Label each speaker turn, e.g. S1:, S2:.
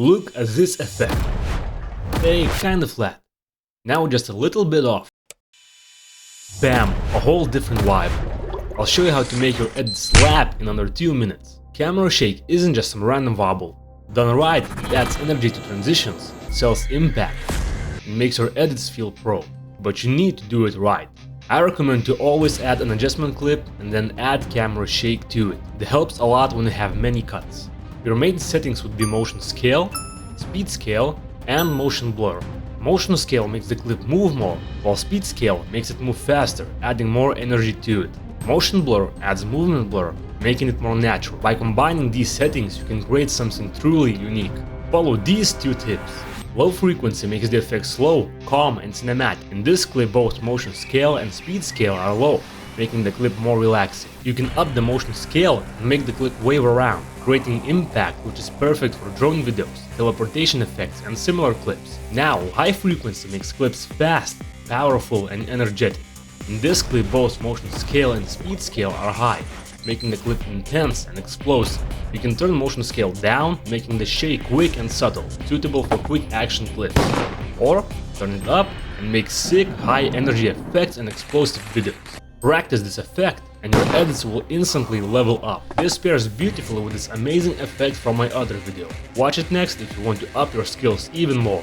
S1: look at this effect. They kinda flat. Now just a little bit off. Bam, a whole different vibe. I'll show you how to make your edit slap in under 2 minutes. Camera shake isn't just some random wobble. Done right, it adds energy to transitions, sells impact, and makes your edits feel pro. But you need to do it right. I recommend to always add an adjustment clip and then add camera shake to it. That helps a lot when you have many cuts. Your main settings would be motion scale, speed scale, and motion blur. Motion scale makes the clip move more, while speed scale makes it move faster, adding more energy to it. Motion blur adds movement blur, making it more natural. By combining these settings, you can create something truly unique. Follow these 2 tips. Low frequency makes the effect slow, calm, and cinematic. In this clip, both motion scale and speed scale are low, making the clip more relaxing. You can up the motion scale and make the clip wave around, creating impact, which is perfect for drone videos, teleportation effects, and similar clips. Now, high frequency makes clips fast, powerful, and energetic. In this clip, both motion scale and speed scale are high, making the clip intense and explosive. You can turn motion scale down, making the shake quick and subtle, suitable for quick action clips. Or turn it up and make sick, high energy effects and explosive videos. Practice this effect and your edits will instantly level up. This pairs beautifully with this amazing effect from my other video. Watch it next if you want to up your skills even more.